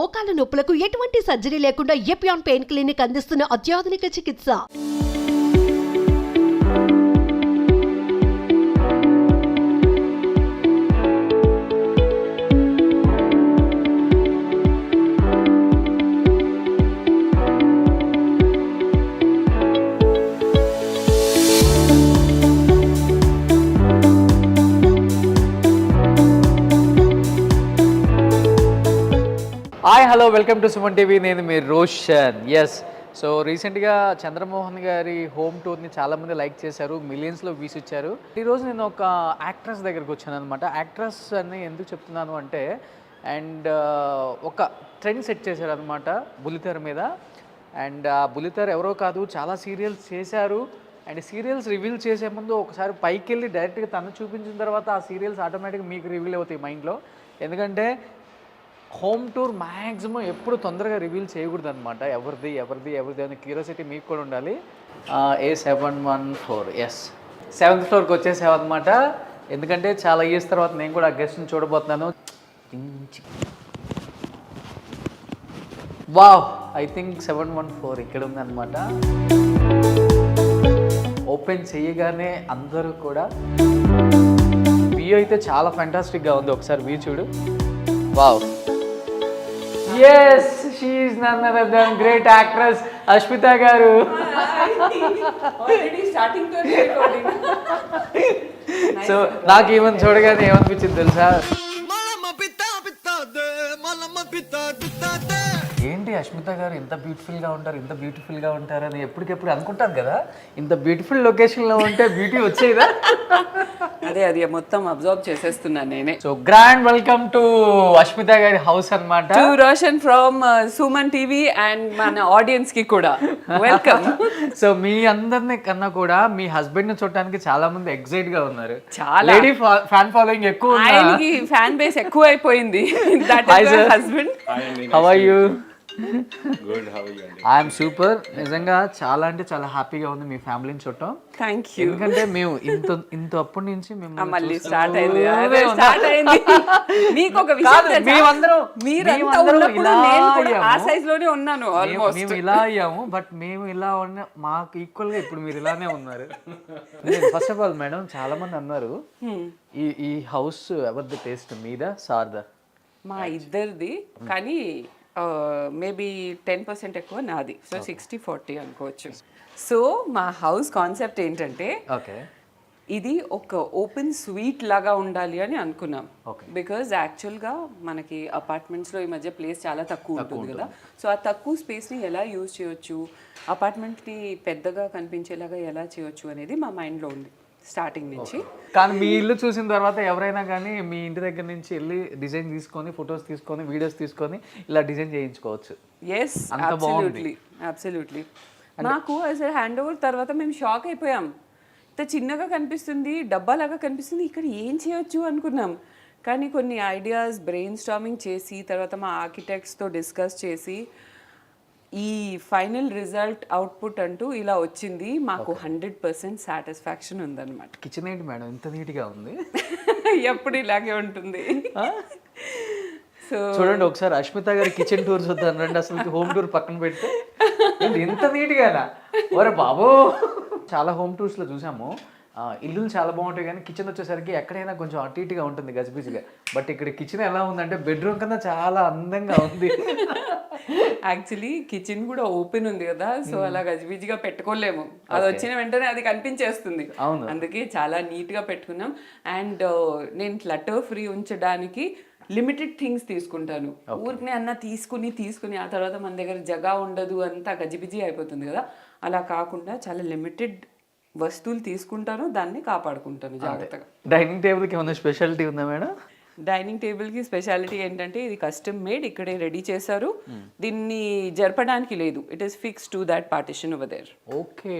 మోకాల నొప్పులకు ఎటువంటి సర్జరీ లేకుండా ఎపియాన్ పెయిన్ క్లినిక్ అందిస్తున్న అత్యాధునిక చికిత్స. Hi hello welcome to Suman TV. నేను మీ రోషన్. ఎస్, సో రీసెంట్గా చంద్రమోహన్ గారి హోమ్ టూర్ని చాలామంది లైక్ చేశారు, మిలియన్స్లో వ్యూస్ ఇచ్చారు. ఈరోజు నేను ఒక యాక్ట్రెస్ దగ్గరికి వచ్చాను అనమాట. యాక్ట్రెస్ అని ఎందుకు చెప్తున్నాను అంటే, అండ్ ఒక ట్రెండ్ సెట్ చేశారు అనమాట బుల్లితెర మీద. అండ్ ఆ బుల్లితెర ఎవరో కాదు, చాలా సీరియల్స్ చేశారు. అండ్ సీరియల్స్ రివీల్ చేసే ముందు ఒకసారి పైకి వెళ్ళి డైరెక్ట్గా తను చూపించిన తర్వాత ఆ సీరియల్స్ ఆటోమేటిక్గా మీకు రివీల్ అవుతాయి మైండ్లో. ఎందుకంటే హోమ్ టూర్ మ్యాక్సిమం ఎప్పుడు తొందరగా రివీల్ చేయకూడదు అనమాట. ఎవరిది అని క్యూరియాసిటీ మీకు కూడా ఉండాలి. A714, ఎస్, 7th ఫ్లోర్కి వచ్చేసాం అనమాట. ఎందుకంటే చాలా ఇయర్స్ తర్వాత నేను కూడా ఆ గెస్ట్ని చూడబోతున్నాను. వావ్, ఐ థింక్ 714 ఇక్కడ ఉందన్నమాట. ఓపెన్ చేయగానే అందరూ కూడా వ్యూ అయితే చాలా ఫ్యాంటాస్టిక్గా ఉంది. ఒకసారి వ్యూ చూడు. Wow, yes, she is none other than great actress Ashmita garu. Already starting to recording. So నాకు ఈవెన్ చూడగానే ఏమనిపించింది తెలుసా? ఏంటి అష్మిత గారు ఇంత బ్యూటిఫుల్గా ఉంటారు అని ఎప్పటికెప్పుడు అనుకుంటాను కదా. ఇంత బ్యూటిఫుల్ లొకేషన్లో ఉంటే బ్యూటీ వచ్చేదా? అదే మొత్తం అబ్జర్వ్ చేసేస్తున్నాను నేనే. So grand welcome to Ashmita గారి హౌస్ అన్నమాట. To Roshan from Suman TV and మన ఆడియన్స్ కి కూడా వెల్కమ్. సో మీ అందరిని కన్నా కూడా మీ హస్బెండ్ ని చూడడానికి చాలా మంది ఎక్సైట్ గా ఉన్నారు. చాలా లేడీ ఫ్యాన్ ఫాలోయింగ్ ఎక్కువ ఉంది. ఆయనకి ఫ్యాన్ బేస్ ఎక్కువ అయిపోయింది. That is my husband. How are you? Good, how are you? I'm super. నిజంగా చాలా అంటే చాలా హ్యాపీగా ఉంది మీ ఫ్యామిలీని చూడటం. Thank you. ఎందుకంటే మేము ఇంత అప్పటి నుంచి మళ్ళీ స్టార్ట్ అయింది. మీకు ఒక విషయం తెలుసా? మీరంతా ఉన్నప్పుడు నేను కూడా ఆ సైజ్ లోనే ఉన్నాను ఆల్మోస్ట్. మేము ఇలా అయ్యాము, బట్ మేము ఇలా ఉన్న మాకు ఈక్వల్ గా ఇప్పుడు మీరు ఇలానే ఉన్నారు. ఫస్ట్ ఆఫ్ ఆల్ మేడం, చాలా మంది అన్నారు ఈ హౌస్ ఎవరిది టేస్ట్, మీదా సార్దా? మా ఇద్దరిది, కానీ మేబీ 10% ఎక్కువ నాది. సో 60-40 అనుకోవచ్చు. సో మా హౌస్ కాన్సెప్ట్ ఏంటంటే, ఓకే, ఇది ఒక ఓపెన్ స్వీట్ లాగా ఉండాలి అని అనుకున్నాం. బికాజ్ యాక్చువల్గా మనకి అపార్ట్మెంట్స్లో ఈ మధ్య ప్లేస్ చాలా తక్కువ ఉంటుంది కదా. సో ఆ తక్కువ స్పేస్ని ఎలా యూజ్ చేయొచ్చు, అపార్ట్మెంట్ని పెద్దగా కనిపించేలాగా ఎలా చేయొచ్చు అనేది మా మైండ్లో ఉంది స్టార్టింగ్ నుంచి. కానీ మీ ఇల్లు చూసిన తర్వాత ఎవరైనా కానీ మీ ఇంటి దగ్గర నుంచి వెళ్ళి డిజైన్ తీసుకొని, ఫొటోస్ తీసుకొని, వీడియోస్ తీసుకొని ఇలా డిజైన్ చేయించుకోవచ్చు. Yes, absolutely. నాకు అసలు హ్యాండ్ ఓవర్ తర్వాత మేము షాక్ అయిపోయాం. ఇంత చిన్నగా కనిపిస్తుంది, డబ్బాలాగా కనిపిస్తుంది, ఇక్కడ ఏం చేయొచ్చు అనుకున్నాం. కానీ కొన్ని ఐడియాస్ బ్రెయిన్ స్టార్మింగ్ చేసి, తర్వాత మా ఆర్కిటెక్ట్స్తో డిస్కస్ చేసి ఈ ఫైనల్ రిజల్ట్ అవుట్పుట్ అంటూ ఇలా వచ్చింది. మాకు 100% సాటిస్ఫాక్షన్ ఉందన్నమాట. కిచెన్ ఏంటి మేడం ఇంత నీట్గా ఉంది? ఎప్పుడు ఇలాగే ఉంటుంది. సో చూడండి ఒకసారి అష్మిత గారి కిచెన్ టూర్ చూద్దాం రండి. అసలు హోమ్ టూర్ పక్కన పెడితే ఇంత నీట్గానా? ఒరే బాబు, చాలా హోమ్ టూర్స్లో చూసాము, ఇల్లులు చాలా బాగుంటాయి కానీ కిచెన్ వచ్చేసరికి ఎక్కడైనా కొంచెం అటు ఇటుగా ఉంటుంది, గజిబిజిగా. బట్ ఇక్కడ కిచెన్ ఎలా ఉందంటే బెడ్రూమ్ కన్నా చాలా అందంగా ఉంది. యాక్చువల్లీ కిచెన్ కూడా ఓపెన్ ఉంది కదా, సో అలా గజిబిజిగా పెట్టుకోలేము. అది వచ్చిన వెంటనే అది కనిపించేస్తుంది. అందుకే చాలా నీట్గా పెట్టుకున్నాం. అండ్ నేను క్లటర్ ఫ్రీ ఉంచడానికి లిమిటెడ్ థింగ్స్ తీసుకుంటాను. ఊరికనే అన్న తీసుకుని ఆ తర్వాత మన దగ్గర జగా ఉండదు, అంతా గజిబిజి అయిపోతుంది కదా. అలా కాకుండా చాలా లిమిటెడ్ వస్తువులు తీసుకుంటాను, దాన్ని కాపాడుకుంటాను జాగ్రత్తగా. డైనింగ్ టేబుల్కి ఏమైనా స్పెషాలిటీ ఉందా మేడం? డైనింగ్ టేబుల్కి స్పెషాలిటీ ఏంటంటే, ఇది కస్టమ్ మేడ్, ఇక్కడే రెడీ చేశారు. దీన్ని జరపడానికి లేదు. It is fix to that partition over there. Okay,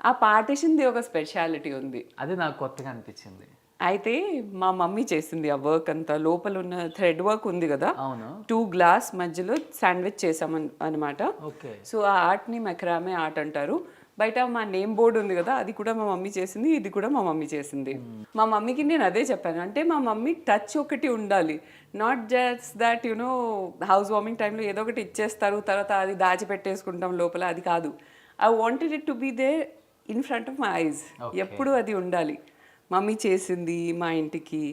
ఆ పార్టిషన్ది ఒక స్పెషాలిటీ ఉంది. అది నాకు కొత్తగా అనిపించింది. అయితే మా మమ్మీ చేసింది ఆ వర్క్ అంతా. లోపల ఉన్న థ్రెడ్ వర్క్ ఉంది కదా, అవును, 2 గ్లాస్ మధ్యలో శాండ్విచ్ చేసాం అనమాట. ఓకే. సో ఆ ఆర్ట్ని మెక్రామే ఆర్ట్ అంటారు. బయట మా నేమ్ బోర్డు ఉంది కదా, అది కూడా మా మమ్మీ చేసింది, ఇది కూడా మా మమ్మీ చేసింది. మా మమ్మీకి నేను అదే చెప్పాను, అంటే మా మమ్మీ టచ్ ఒకటి ఉండాలి, not just that you know house warming టైంలో ఏదో ఒకటి ఇచ్చేస్తారు, తర్వాత అది దాచిపెట్టేసుకుంటాం లోపల, అది కాదు. I wanted it to be there in front of my eyes. ఎప్పుడు అది ఉండాలి, మమ్మీ చేసింది మా ఇంటికి,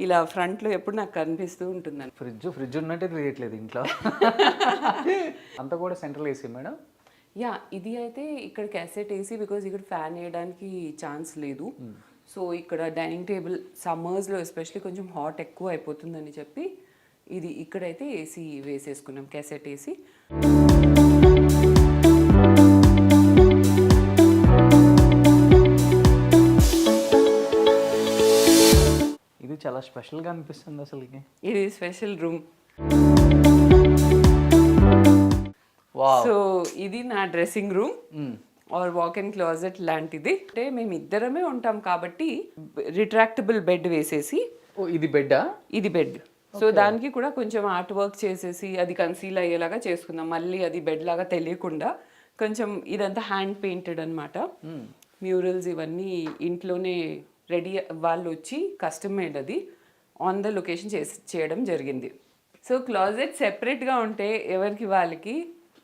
ఇలా ఫ్రంట్లో ఎప్పుడు నాకు కనిపిస్తూ ఉంటుందండి. ఫ్రిడ్జ్ ఉన్నట్టే తెలియట్లేదు ఇంట్లో. అంతా కూడా సెంట్రల్ ఏసీ మేడం? యా, ఇది అయితే ఇక్కడ క్యాసెట్ ఏసీ, బికాజ్ ఇక్కడ ఫ్యాన్ వేయడానికి ఛాన్స్ లేదు. సో ఇక్కడ డైనింగ్ టేబుల్ సమ్మర్స్లో ఎస్పెషల్లీ కొంచెం హాట్ ఎక్కువ అయిపోతుందని చెప్పి ఇది ఇక్కడైతే ఏసీ వేసేసుకున్నాం, క్యాసెట్ ఏసీ. ఇది చాలా స్పెషల్గా అనిపిస్తుంది అసలుకి. ఇది స్పెషల్ రూమ్. వావ్. సో ఇది నా dressing room are walk in closet లాంటిది. అంటే మేము ఇద్దరమే ఉంటాం కాబట్టి రిట్రాక్టబుల్ బెడ్ వేసేసి. ఓ, ఇది బెడ్డా? ఇది బెడ్. సో దానికి కూడా కొంచెం ఆర్ట్ వర్క్ చేసేసి అది కన్సీల్ అయ్యేలాగా చేసుకుందాం, మళ్ళీ అది బెడ్ లాగా తెలియకుండా. కొంచెం ఇదంతా హ్యాండ్ పెయింటెడ్ అనమాట, మ్యూరల్స్ ఇవన్నీ ఇంట్లోనే రెడీ, వాళ్ళు వచ్చి కస్టమ్ మేడ్ అది ఆన్ ద లొకేషన్ చేయడం జరిగింది. సో క్లాజెట్ సెపరేట్గా ఉంటే ఎవరికి వాళ్ళకి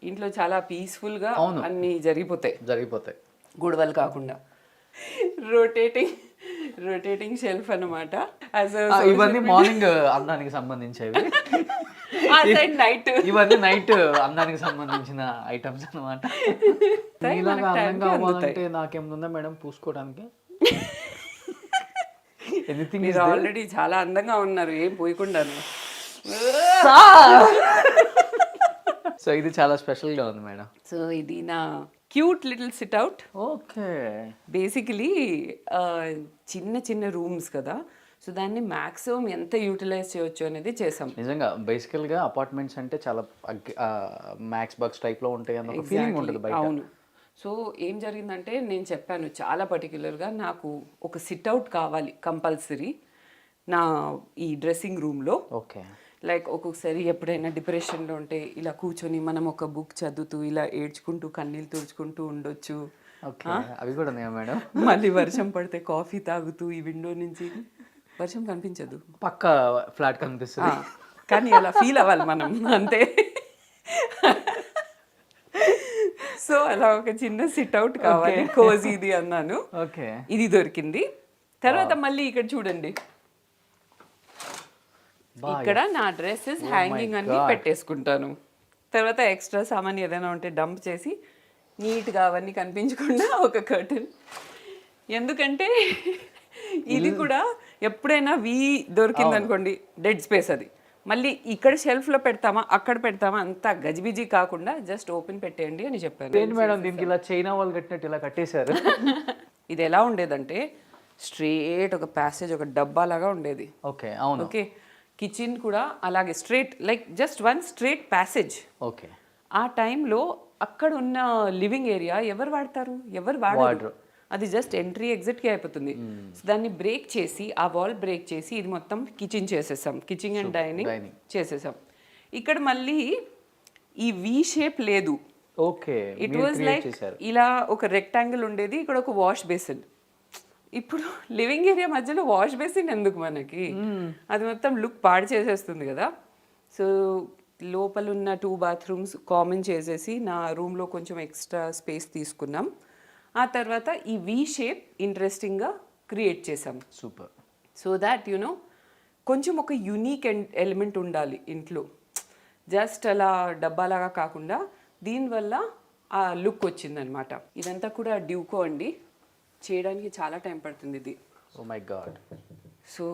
ఇంట్లో చాలా పీస్ఫుల్గా అన్నీ జరిగిపోతాయి గొడవలు కాకుండా. రొటేటింగ్ షెల్ఫ్ అనమాట. ఇవన్నీ మార్నింగ్ అందానికి సంబంధించేవి, నైట్ ఇవన్నీ నైట్ అందానికి సంబంధించిన ఐటమ్స్ అనమాట. ఇలాగా అందంగా అవ్వాలంటే నాకేముందా మేడం పూసుకోవడానికి? ఎనీథింగ్. మీరు ఆల్రెడీ చాలా అందంగా ఉన్నారు, ఏం పోయకుండాను. సో ఇది చాలా స్పెషల్గా ఉంది మేడం. సో ఇది నా cute little sit-out. Okay. Basically చిన్న చిన్న రూమ్స్ కదా, సో దాన్ని మ్యాక్సిమం ఎంత యూటిలైజ్ చేయొచ్చు అనేది చేసాం. నిజంగా బేసికల్గా అపార్ట్మెంట్స్ అంటే చాలా మ్యాక్స్ బగ్స్ టైప్లో ఉంటాయి అన్న ఫీలింగ్ ఉంటుంది బయట. అవును. సో ఏం జరిగిందంటే నేను చెప్పాను చాలా పర్టిక్యులర్గా, నాకు ఒక సిట్అవుట్ కావాలి కంపల్సరీ నా ఈ డ్రెస్సింగ్ రూమ్లో. ఓకే. లైక్ ఒక్కొక్కసారి ఎప్పుడైనా డిప్రెషన్లో ఉంటే ఇలా కూర్చొని మనం ఒక బుక్ చదువుతూ ఇలా ఏడ్చుకుంటూ కన్నీళ్ళు తుడుచుకుంటూ ఉండొచ్చు. అవి కూడా ఉన్నాయా మేడం? మళ్ళీ వర్షం పడితే కాఫీ తాగుతూ ఈ విండో నుంచి, వర్షం కనిపించదు, పక్క ఫ్లాట్ కనిపిస్తుంది, కానీ అలా ఫీల్ అవ్వాలి మనం అంతే. సో అలా ఒక చిన్న సిట్అవుట్ కావాలి, కోజీది అన్నాను. ఓకే. ఇది దొరికింది. తర్వాత మళ్ళీ ఇక్కడ చూడండి, ఇక్కడ నా డ్రెస్సెస్ హ్యాంగింగ్ అన్ని పెట్టేసుకుంటాను. తర్వాత ఎక్స్ట్రా సామాన్ ఏదైనా ఉంటే డంప్ చేసి నీట్గా అవన్నీ కనిపించకుండా ఒక కర్టన్. ఎందుకంటే ఇది కూడా ఎప్పుడైనా దొరికింది అనుకోండి, డెడ్ స్పేస్, అది మళ్ళీ ఇక్కడ షెల్ఫ్లో పెడతామా అక్కడ పెడతామా అంత గజిబిజీ కాకుండా జస్ట్ ఓపెన్ పెట్టేయండి అని చెప్పాను. ఏంటి మేడం దీనికి ఇలా చైనా వాళ్ళు కట్టినట్టు ఇలా కట్టేశారు? ఇది ఎలా ఉండేదంటే స్ట్రేట్ ఒక ప్యాసేజ్, ఒక డబ్బా లాగా ఉండేది. ఓకే. అవును. ఓకే. కిచెన్ కూడా అలాగే straight, like just one straight passage. Okay. ఆ టైంలో అక్కడ ఉన్న లివింగ్ ఏరియా ఎవరు వాడతారు? ఎవరు వాడరు. అది జస్ట్ ఎంట్రీ ఎగ్జిట్కి అయిపోతుంది. సో దాన్ని బ్రేక్ చేసి, ఆ వాల్ బ్రేక్ చేసి ఇది మొత్తం కిచెన్ చేసేసాం, కిచెన్ అండ్ డైనింగ్ చేసేసాం. ఇక్కడ మళ్ళీ ఈ వి షేప్ లేదు. ఓకే. ఇట్ వాజ్ లైక్ ఇలా ఒక రెక్టాంగిల్ ఉండేది, ఇక్కడ ఒక వాష్ బేసిన్. ఇప్పుడు లివింగ్ ఏరియా మధ్యలో వాష్ బేసిన్ ఎందుకు మనకి? అది మొత్తం లుక్ పాడు చేసేస్తుంది కదా. సో లోపల ఉన్న 2 bathrooms కామన్ చేసేసి నా రూమ్లో కొంచెం ఎక్స్ట్రా స్పేస్ తీసుకున్నాం. ఆ తర్వాత ఈ వి షేప్ ఇంట్రెస్టింగ్గా క్రియేట్ చేసాం. సూపర్. సో దాట్ యునో కొంచెం ఒక యూనిక్ ఎలిమెంట్ ఉండాలి ఇంట్లో, జస్ట్ అలా డబ్బాలాగా కాకుండా దీనివల్ల ఆ లుక్ వచ్చిందనమాట. ఇదంతా కూడా డ్యూకో అండి, చేయడానికి చాలా టైం పడుతుంది ఇది. Oh my God. So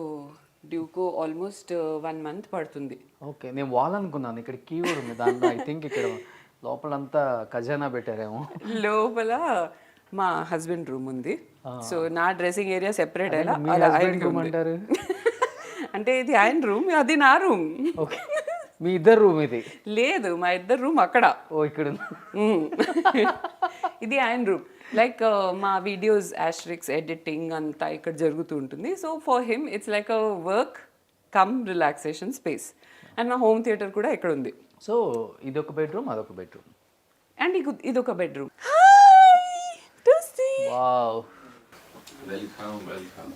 duco almost 1 month పడుతుంది. ఓకే. నేను వాల్ అనుకున్నాను, ఇక్కడ కీ కూడా ఉంది దాంట్లో. ఐ థింక్ ఇక్కడ లోపలంతా ఖజానా పెట్టారేమో. లోపల మా హస్బెండ్ రూమ్ ఉంది. సో నా డ్రెస్సింగ్ ఏరియా సెపరేట్ అయినా అంటారు. అంటే ఇది ఆయన రూమ్, అది నా రూమ్. ఓకే. మీ ఇద్దరు రూమ్ ఇది? లేదు, మా ఇద్దరు రూమ్ అక్కడ. ఓ ఇక్కడ. ఇది ఆయన రూమ్. లైక్ మా వీడియోస్ యాస్ట్రిక్స్ ఎడిటింగ్ అంతా ఇక్కడ జరుగుతూ ఉంటుంది. So for him it's like a work come relaxation space. And మా హోమ్ థియేటర్ కూడా ఇక్కడ ఉంది. సో ఇది ఒక బెడ్రూమ్, అదొక బెడ్రూమ్, అండ్ ఇది ఒక bedroom. Wow. Welcome, welcome.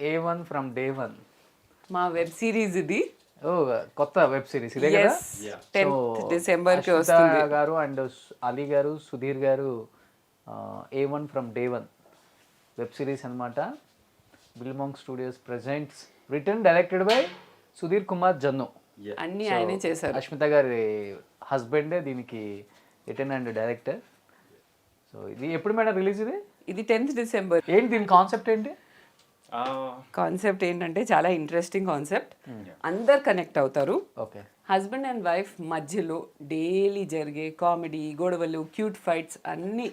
A1 from day one. మా వెబ్ సిరీస్ ఇది. ఓ కొత్త వెబ్ సిరీస్ ఇదే కదా? Yes, 10th డిసెంబర్ కి అశ్విత వస్తుంది. గారు అండ్ అలీ గారు, సుధీర్ గారు A1 from day one web series అనమాట. బిల్మాంగ్ studios presents, written directed by Sudheer Kumar Jannu. అన్ని ఆయనే చేశారు. అశ్మిత గారి హస్బెండే దీనికి రిటర్న్ అండ్ డైరెక్టర్. సో ఇది ఎప్పుడు మేడం రిలీజ్ ఇది? ఇది 10th డిసెంబర్. ఏంటి దీని కాన్సెప్ట్ ఏంటి? కాన్సెప్ట్ ఏంటంటే చాలా ఇంట్రెస్టింగ్ కాన్సెప్ట్. అందరు కనెక్ట్ అవుతారు. ఓకే. హస్బెండ్ అండ్ వైఫ్ మధ్యలో డైలీ జరిగే కామెడీ, గొడవలు, క్యూట్ ఫైట్స్ అన్నీ.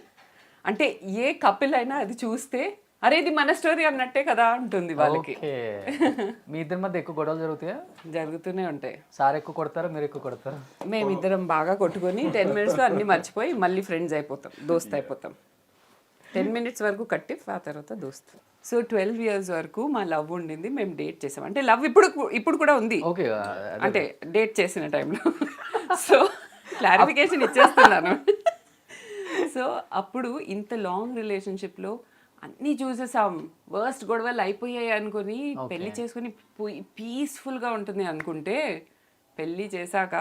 అంటే ఏ కపిల్ అయినా అది చూస్తే అరే ఇది మన స్టోరీ అన్నట్టే కదా ఉంటుంది వాళ్ళకి. ఓకే. మీ ఇద్దరి మధ్య ఎక్కువ గొడవలు జరుగుతాయా? జరుగుతూనే ఉంటాయి. సార్ ఎక్కువ కొడతారా, మీరు ఎక్కువ కొడతారా? మేమిద్దరం బాగా కొట్టుకొని 10 minutes లో అన్ని మర్చిపోయి మళ్ళీ ఫ్రెండ్స్ అయిపోతాం, దోస్త్ అయిపోతాం. 10 minutes వరకు కట్టి ఆ తర్వాత దోస్త్. సో 12 years వరకు మా లవ్ ఉండింది. మేము డేట్ చేసాం. అంటే లవ్ ఇప్పుడు కూడా ఉంది. ఓకే. అంటే డేట్ చేసిన టైంలో. సో క్లారిఫికేషన్ ఇచ్చేస్తున్నాను. సో అప్పుడు ఇంత లాంగ్ రిలేషన్షిప్లో అన్నీ చూసేసాం. వర్స్ట్ గొడవలు అయిపోయాయి అనుకుని పెళ్లి చేసుకుని పీస్ఫుల్గా ఉంటుంది అనుకుంటే పెళ్లి చేశాక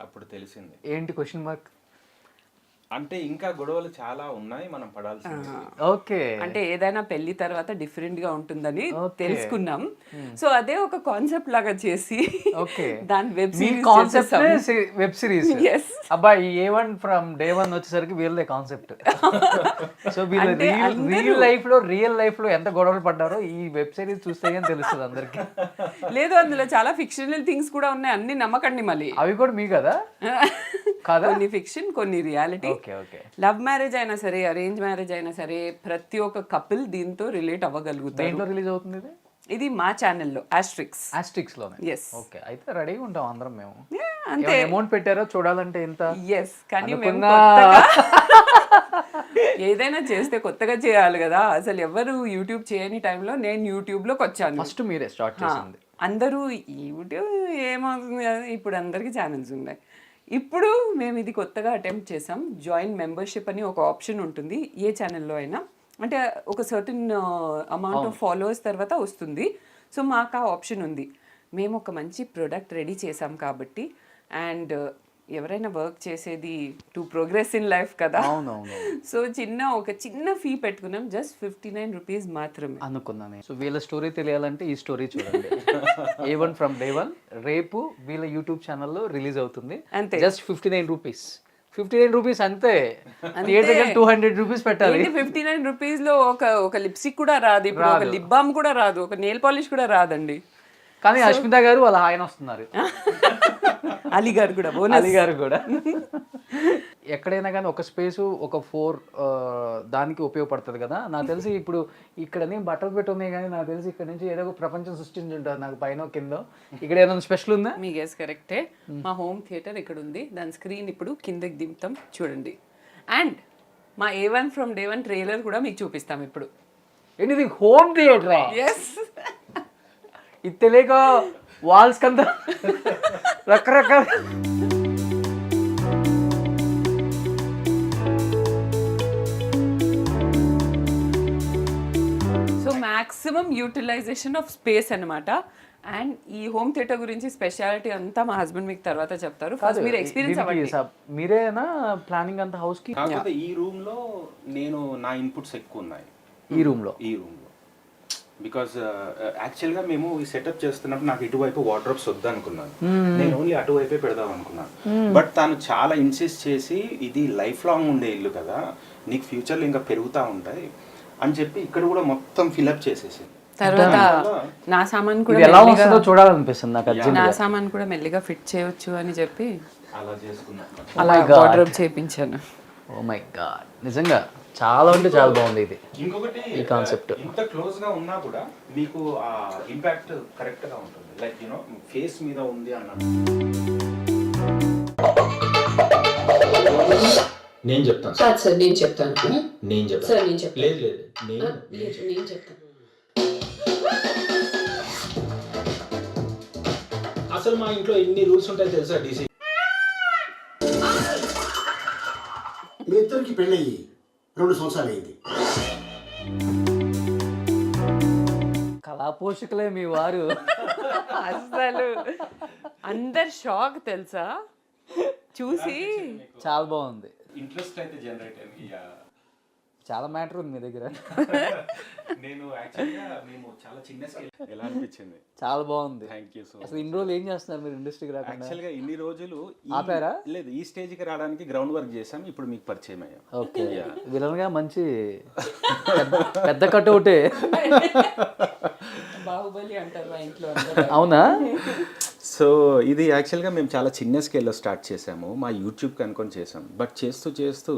అప్పుడు తెలిసింది. ఏంటి క్వశ్చన్ మార్క్? అంటే ఇంకా గొడవలు చాలా ఉన్నాయి మనం పడాల్సింది. ఓకే. అంటే ఏదైనా పెళ్లి తర్వాత డిఫరెంట్ గా ఉంటుందని తెలుసుకున్నాం. సో అదే ఒక కాన్సెప్ట్ లాగా చేసి ఓకే దాని వెబ్ మీ series concept web series. Yes. అబ్బాయి A1 ఫ్రమ్ డే వన్ వచ్చేసరికి వీళ్ళదే కాన్సెప్ట్. సో వీళ్ళ రియల్ లైఫ్ లో ఎంత గొడవలు పడ్డారో ఈ వెబ్ సిరీస్ చూస్తే కానీ తెలుస్తుంది అందరికి. లేదు, అందులో చాలా ఫిక్షనల్ థింగ్స్ కూడా ఉన్నాయి. అన్ని నమ్మకండి మళ్ళీ. అవి కూడా మీ కదా? కాదా? కొన్ని ఫిక్షన్, కొన్ని reality. Okay okay. Love marriage అయినా సరే, అరేంజ్ మ్యారేజ్ అయినా సరే, ప్రతి ఒక్క కపుల్ దీంతో రిలేట్ అవ్వగలుగుతారు. దేంట్లో రిలీజ్ అవుతుంది ఇది? ఇది మా ఛానల్లో ఆస్ట్రిక్స్ లోనే. ఎస్. ఓకే. అయితే రెడీగా ఉంటాం అందరం మేము. అంతే. అమౌంట్ పెట్టారో చూడాలంటే ఎంత? ఎస్. కానీ మేము అనుకున్నా. ఏదైనా చేస్తే కొత్తగా చేయాలి కదా. అసలు ఎవరు యూట్యూబ్ చేయని టైంలో నేను యూట్యూబ్లోకి వచ్చాను. ఫస్ట్ మీరే స్టార్ట్ చేసింది. అందరూ యూట్యూబ్ ఏమవుతుంది కదా, ఇప్పుడు అందరికీ ఛానల్స్ ఉన్నాయి. ఇప్పుడు మేము ఇది కొత్తగా అటెంప్ట్ చేసాం. జాయిన్ మెంబర్షిప్ అని ఒక ఆప్షన్ ఉంటుంది ఏ ఛానల్లో అయినా. అంటే ఒక సర్టన్ అమౌంట్ ఆఫ్ ఫాలోవర్స్ తర్వాత వస్తుంది. సో మాకు ఆ ఆప్షన్ ఉంది. మేము ఒక మంచి ప్రోడక్ట్ రెడీ చేసాం కాబట్టి. అండ్ ఎవరైనా వర్క్ చేసేది టు ప్రోగ్రెస్ ఇన్ లైఫ్ కదా. సో ఒక చిన్న ఫీ పెట్టుకున్నాం. జస్ట్ 59 rupees మాత్రమే అనుకున్నాను. సో వీళ్ళ స్టోరీ తెలియాలంటే ఈ స్టోరీ చూడండి. A1 ఫ్రమ్ డే వన్ రేపు వీళ్ళ యూట్యూబ్ ఛానల్లో రిలీజ్ అవుతుంది. అంతే. Just 59 rupees. 59 rupees అంతే. థియేటర్ 200 rupees పెట్టాలి. 59 rupees లో ఒక లిప్స్టిక్ కూడా రాదు. ఇప్పుడు ఒక లిప్ బామ్ కూడా రాదు. ఒక నెయిల్ పాలిష్ కూడా రాదండి. కానీ అశ్మిత గారు వాళ్ళ ఆయన వస్తున్నారు. అలీ గారు కూడా ఎక్కడైనా కానీ ఒక స్పేసు ఒక 4 దానికి ఉపయోగపడుతుంది కదా. నాకు తెలిసి ఇప్పుడు ఇక్కడ బట్టలు పెట్టి ఉన్నాయి కానీ నాకు తెలిసి ఇక్కడ నుంచి ఏదో ఒక ప్రపంచం సృష్టించి ఉంటారు. నాకు పైన కింద ఇక్కడ ఏదైనా స్పెషల్ ఉందా? మీ గెస్ కరెక్టే. మా హోమ్ థియేటర్ ఇక్కడ ఉంది. దాని స్క్రీన్ ఇప్పుడు కిందకి దింపుతాం చూడండి. అండ్ మా A1 from day one trailer కూడా మీకు చూపిస్తాం ఇప్పుడు. ఏంటిది హోమ్ థియేటర్? ఎస్. ఇది తెలియక వాల్స్ కంతా రకరకాల. So maximum utilisation of space అనమాట. అండ్ ఈ హోమ్ థియేటర్ గురించి స్పెషాలిటీ అంతా మా హస్బెండ్ మీకు తర్వాత చెప్తారు. ఫస్ట్ మీరు ఎక్స్పీరియన్స్ అవ్వండి. మీరేనా ప్లానింగ్ అంతా హౌస్ కి? కాకపోతే ఈ రూమ్ లో నేను నా ఇన్పుట్స్ ఎక్కువ ఉన్నాయి. ఈ రూమ్ లో బికాస్ యాక్చువల్గా మేము ఈ సెటప్ చేస్తున్నప్పుడు నాకు ఇటువైపు వార్డ్రోబ్స్ వద్దనుకున్నాను. నేను ఓన్లీ అటువైపే పెడదాం అనుకున్నాను. బట్ తను చాలా ఇన్సిస్ట్ చేసి ఇది లైఫ్ లాంగ్ ఉండే ఇల్లు కదా, నీకు ఫ్యూచర్లో ఇంకా పెరుగుతూ ఉంటాయి అని చెప్పి ఇక్కడ కూడా మొత్తం ఫిల్అప్ చేసేసి తర్వాత నా సామాన్ కూడా ఎలా వస్తుందో చూడాలనిపిస్తుంది నాకు. నా సామాన్ కూడా మెల్లిగా ఫిట్ చేయొచ్చు అని చెప్పి అలా చేసుకున్నాను. అలా వార్డ్రోబ్ చేయించాను. ఓ మై గాడ్, నిజంగా చాలా అంటే చాలా బాగుంది ఇది. ఇంకొకటి ఈ కాన్సెప్ట్ ఇంత క్లోజ్ గా ఉన్నా కూడా మీకు ఆ ఇంపాక్ట్ కరెక్ట్ గా ఉంటుంది. లైక్ యూనో ఫేస్ మీద ఉంది అన్నట్టు. నేను చెప్తాను సార్. నేను చెప్తాను. నేను చెప్తాను సార్ నేను చెప్తాను. లేదు నేను చెప్తాను. అసలు మా ఇంట్లో ఎన్ని రూల్స్ ఉంటాయి తెలుసా డీసీ? మీ ఇద్దరికి పెళ్ళయ్యి 2 సంవత్సరాలు అయింది. కళా పోషకులే మీ వారు. అసలు అందరు షాక్ తెలుసా చూసి. చాలా బాగుంది. ఇంట్రెస్ట్ అయితే జనరేట్ అయింది. చాలా మ్యాటర్ ఉంది మీ దగ్గర. నేను యాక్చువల్గా మేము చాలా చిన్న స్కేల్ ఎలా అనిపించింది. చాలా బాగుంది. థ్యాంక్ యూ సో అసలు ఇన్ని రోజులు ఏం చేస్తున్నారు మీరు ఇండస్ట్రీకి రాకుండా? యాక్చువల్గా ఇన్ని రోజులు ఆపారా? లేదు, ఈ స్టేజ్కి రావడానికి గ్రౌండ్ వర్క్ చేసాం. ఇప్పుడు మీకు పరిచయం అయ్యాం. ఓకే. విలన్ గా మంచి పెద్ద కట్అవుటే. బాహుబలి అంటారు మా ఇంట్లో. అవునా? సో ఇది యాక్చువల్గా మేము చాలా చిన్న స్కేల్లో స్టార్ట్ చేసాము. మా యూట్యూబ్కి అనుకొని చేసాం. బట్ చేస్తూ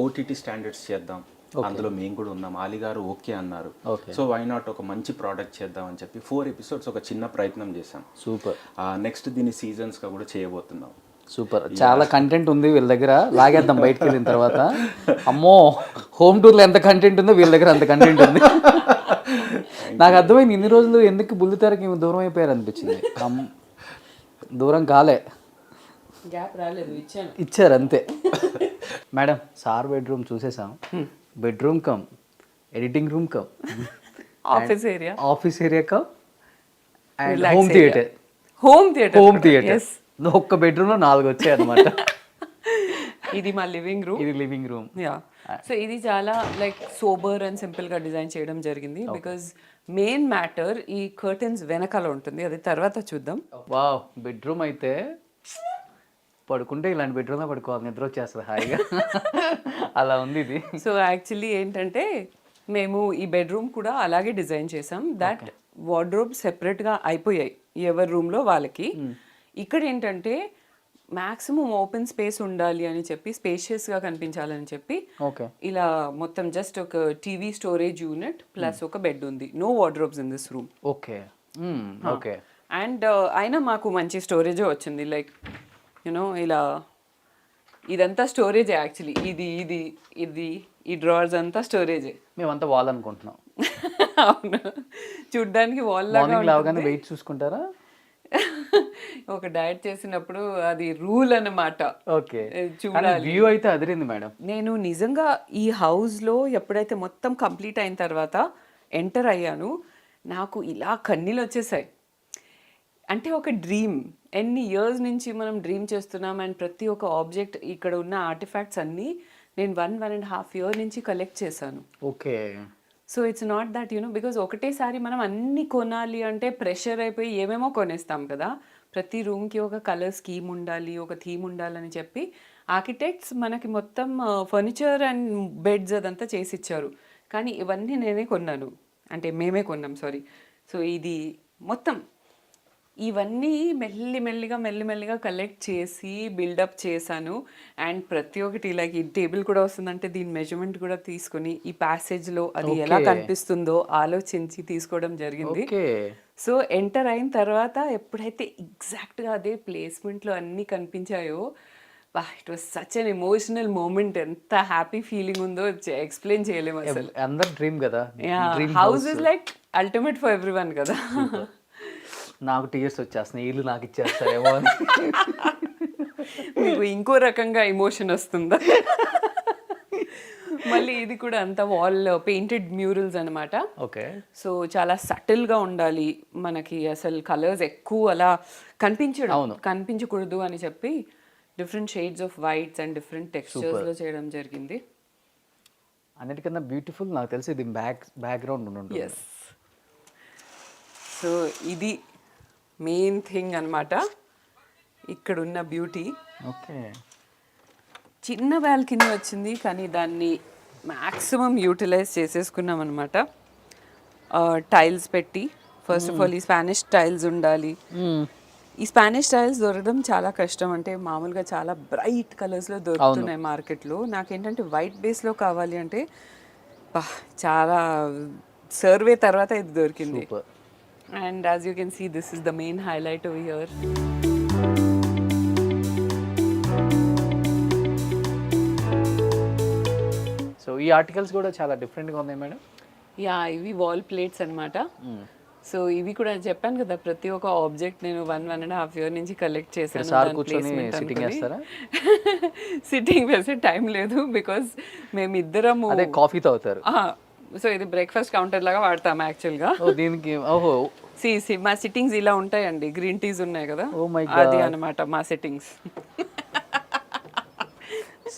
ఓటీటీ స్టాండర్డ్స్ చేద్దాం, అందులో మేము కూడా ఉన్నాం. ఆలీ గారు ఓకే అన్నారు. సో వై నాట్ ఒక మంచి ప్రోడక్ట్ చేద్దాం అని చెప్పి 4 ఎపిసోడ్స్ ఒక చిన్న ప్రయత్నం చేసాం. సూపర్. నెక్స్ట్ దీన్ని సీజన్స్గా కూడా చేయబోతున్నాం. సూపర్. చాలా కంటెంట్ ఉంది వీళ్ళ దగ్గర. లాగేద్దాం బయటకు వెళ్ళిన తర్వాత. అమ్మో, హోమ్ టూర్లో ఎంత కంటెంట్ ఉందో వీళ్ళ దగ్గర అంత కంటెంట్ ఉంది. నాకు అర్థమైంది ఇన్ని రోజులు ఎందుకు బుల్లితెరకి దూరం అయిపోయారు అనిపించింది. దూరం కాలే, గ్యాప్ రాలేదు, ఇచ్చారు అంతే. మేడం, సార్ బెడ్రూమ్ చూసేసాం. Bedroom cum editing room cum office area cum and home theatre. Home theatre ఒక్క బెడ్రూమ్ లో 4 వచ్చాయి అన్నమాట. ఇది మా లివింగ్ రూమ్. ఇది లివింగ్ రూమ్. యా. సో ఇది చాలా లైక్ సోబర్ అండ్ సింపుల్ గా డిజైన్ చేయడం జరిగింది. బికాజ్ మెయిన్ మ్యాటర్ ఈ కర్టన్స్ వెనకాల ఉంటుంది, అది తర్వాత చూద్దాం. వావ్, బెడ్రూమ్ అయితే పడుకుంటే ఇలాంటి బెడ్రూమ్ లో పడుకోవాలి, నిద్ర వచ్చేస్తుంది హాయిగా. అలా ఉంది ఇది. సో యాక్చువల్లీ ఏంటంటే మేము ఈ బెడ్రూమ్ కూడా అలాగే డిజైన్ చేసాం. దట్ వార్డ్రోబ్ సెపరేట్గా అయిపోయాయి ఎవరి రూమ్లో వాళ్ళకి. ఇక్కడ ఏంటంటే మ్యాక్సిమం ఓపెన్ స్పేస్ ఉండాలి అని చెప్పి, స్పేషియస్గా కనిపించాలని చెప్పి ఇలా మొత్తం జస్ట్ ఒక టీవీ స్టోరేజ్ యూనిట్ ప్లస్ ఒక బెడ్ ఉంది. No wardrobes in this room. Okay okay. And అయినా మాకు మంచి స్టోరేజ్ వచ్చింది. లైక్ యూనో ఇలా ఇదంతా స్టోరేజే యాక్చువల్లీ. ఇది ఈ డ్రావర్స్ అంతా స్టోరేజే. మేమంతా వాల్ అనుకుంటున్నాం. అవును, చూడ్డానికి వాల్ లాగానే వెయిట్ చూసుకుంటారా? ఒక డైట్ చేసినప్పుడు అది రూల్ అన్నమాట. ఓకే. చూడాలి. వ్యూ అయితే అదిరింది మేడం. నేను నిజంగా ఈ హౌస్లో ఎప్పుడైతే మొత్తం కంప్లీట్ అయిన తర్వాత ఎంటర్ అయ్యాను, నాకు ఇలా కన్నీళ్ళు వచ్చేసాయి. అంటే ఒక డ్రీమ్, ఎన్ని ఇయర్స్ నుంచి మనం డ్రీమ్ చేస్తున్నాం. అండ్ ప్రతి ఒక్క ఆబ్జెక్ట్, ఇక్కడ ఉన్న ఆర్టిఫాక్ట్స్ అన్నీ నేను 1.5 year నుంచి కలెక్ట్ చేశాను. Okay. So it's not that because ఒకటేసారి మనం అన్ని కొనాలి అంటే ప్రెషర్ అయిపోయి ఏమేమో కొనేస్తాం కదా. ప్రతి రూమ్కి ఒక కలర్ స్కీమ్ ఉండాలి, ఒక థీమ్ ఉండాలని చెప్పి ఆర్కిటెక్ట్స్ మనకి మొత్తం ఫర్నిచర్ అండ్ బెడ్స్ అదంతా చేసి ఇచ్చారు. కానీ ఇవన్నీ నేనే కొన్నాను, అంటే మేమే కొన్నాం, సారీ. సో ఇది మొత్తం ఇవన్నీ మెల్లిమెల్లిగా కలెక్ట్ చేసి బిల్డప్ చేశాను. అండ్ ప్రతి ఒక్కటి లైక్ ఈ టేబుల్ కూడా వస్తుందంటే దీని మెజర్మెంట్ కూడా తీసుకొని ఈ ప్యాసేజ్లో అది ఎలా కనిపిస్తుందో ఆలోచించి తీసుకోవడం జరిగింది. సో ఎంటర్ అయిన తర్వాత ఎప్పుడైతే ఎగ్జాక్ట్గా అదే ప్లేస్మెంట్లో అన్నీ కనిపించాయో, it was such an emotional moment. ఎంత హ్యాపీ ఫీలింగ్ ఉందో ఎక్స్ప్లెయిన్ చేయలేము అసలు. అందరు డ్రీమ్ కదా. House is like ultimate for everyone కదా. నాకు టీయర్స్ వచ్చేస్తున్నాయి, ఇల్లు నాకు ఇచ్చేస్తారేమో అని. మీకు ఇంకో రకంగా ఎమోషన్ వస్తుందా? మళ్ళీ ఇది కూడా అంత వాల్ పెయింటెడ్ మ్యూరల్స్ అనమాట. ఓకే. సో చాలా సటిల్గా ఉండాలి మనకి, అసలు కలర్స్ ఎక్కువ అలా కనిపించకూడదు అని చెప్పి different shades of whites and different టెక్స్చర్స్లో చేయడం జరిగింది. అన్నిటికన్నా బ్యూటిఫుల్ నాకు తెలిసి ఇది బ్యాక్గ్రౌండ్ ఉంటుంది. ఎస్. సో ఇది మెయిన్ థింగ్ అనమాట ఇక్కడున్న బ్యూటీ. ఓకే. చిన్న బాల్కనీ వచ్చింది కానీ దాన్ని మ్యాక్సిమం యూటిలైజ్ చేసేసుకున్నాం అనమాట. టైల్స్ పెట్టి, ఫస్ట్ ఆఫ్ ఆల్ ఈ స్పానిష్ టైల్స్ ఉండాలి. ఈ స్పానిష్ టైల్స్ దొరకడం చాలా కష్టం. అంటే మామూలుగా చాలా బ్రైట్ కలర్స్లో దొరుకుతున్నాయి మార్కెట్లో. నాకేంటంటే వైట్ బేస్లో కావాలి అంటే చాలా సర్వే తర్వాత ఇది దొరికింది. And as you can see, this is the main highlight over here. So ఈ ఆర్టికల్స్ కూడా చాలా డిఫరెంట్గా ఉన్నాయి మేడం. యా, ఇవి వాల్ ప్లేట్స్ అనమాట. సో ఇవి కూడా చెప్పాను కదా, ప్రతి ఒక్క ఆబ్జెక్ట్ నేను 1.5 year నుంచి కలెక్ట్ చేశాను. సార్ కూర్చొని సిట్టింగ్ వేస్తారా? సిట్టింగ్ వేసే టైం లేదు, బికాస్ మేమిద్దరము అదే కాఫీ తాగుతారు. సో ఇది బ్రేక్ఫాస్ట్ కౌంటర్ లాగా వాడతాం యాక్చువల్గా. దీనికి ఓహో మా సిట్టింగ్స్ ఇలా ఉంటాయండి, గ్రీన్ టీస్ ఉన్నాయి కదా, Oh my అది అన్నమాట మా సిట్టింగ్స్.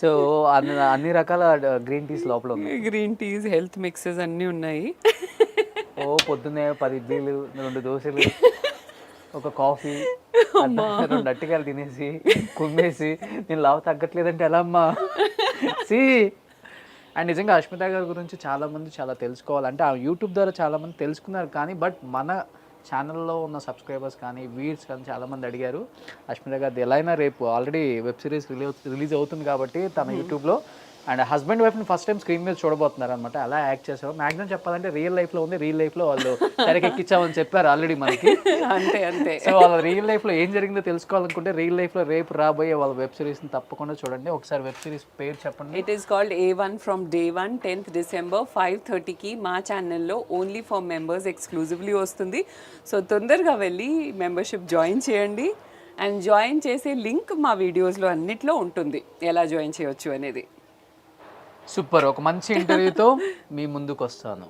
సో అన్ని రకాల గ్రీన్ టీస్ లోపల ఉన్నాయి. గ్రీన్ టీస్, హెల్త్ మిక్సెస్ అన్నీ ఉన్నాయి. ఓ పొద్దున్నే 10 ఇడ్లీలు, 2 దోశలు, ఒక కాఫీ, 2 అట్టికాయలు తినేసి కుమ్మేసి నేను లావు తగ్గట్లేదంటే ఎలా అమ్మా? అండ్ నిజంగా అష్మిత గారి గురించి చాలామంది చాలా తెలుసుకోవాలంటే ఆ యూట్యూబ్ ద్వారా చాలామంది తెలుసుకున్నారు, కానీ బట్ మన ఛానల్లో ఉన్న సబ్స్క్రైబర్స్ కానీ వ్యూవర్స్ కానీ చాలామంది అడిగారు అష్మిత గారిది ఎలా అయినా రేపు ఆల్రెడీ వెబ్ సిరీస్ రిలీజ్ అవుతుంది కాబట్టి తన యూట్యూబ్లో అండ్ హస్బెండ్ వైఫ్ని ఫస్ట్ టైం స్క్రీన్ మీద చూడబోతున్నారు అనమాట. అలా యాక్ట్ చేసావు. మ్యాక్సిమం చెప్పాలంటే రియల్ లైఫ్లో ఉంది, రియల్ లైఫ్లో వాళ్ళు తెరకెక్కించామని చెప్పారు ఆల్రెడీ మనకి. అంతే. సో వాళ్ళ రియల్ లైఫ్లో ఏం జరిగిందో తెలుసుకోవాలనుకుంటే రియల్ లైఫ్లో రేపు రాబోయే వాళ్ళ వెబ్ సిరీస్ని తప్పకుండా చూడండి. ఒకసారి వెబ్ సిరీస్ పేరు చెప్పండి. It is called A1 from Day 1, 10th December 5:30కి మా ఛానల్లో ఓన్లీ ఫర్ మెంబర్స్ ఎక్స్క్లూజివ్లీ వస్తుంది. సో తొందరగా వెళ్ళి మెంబర్షిప్ జాయిన్ చేయండి. అండ్ జాయిన్ చేసే లింక్ మా వీడియోస్లో అన్నిట్లో ఉంటుంది, ఎలా జాయిన్ చేయొచ్చు అనేది. సూపర్. ఒక మంచి ఇంటర్వ్యూతో మీ ముందుకు వస్తాను.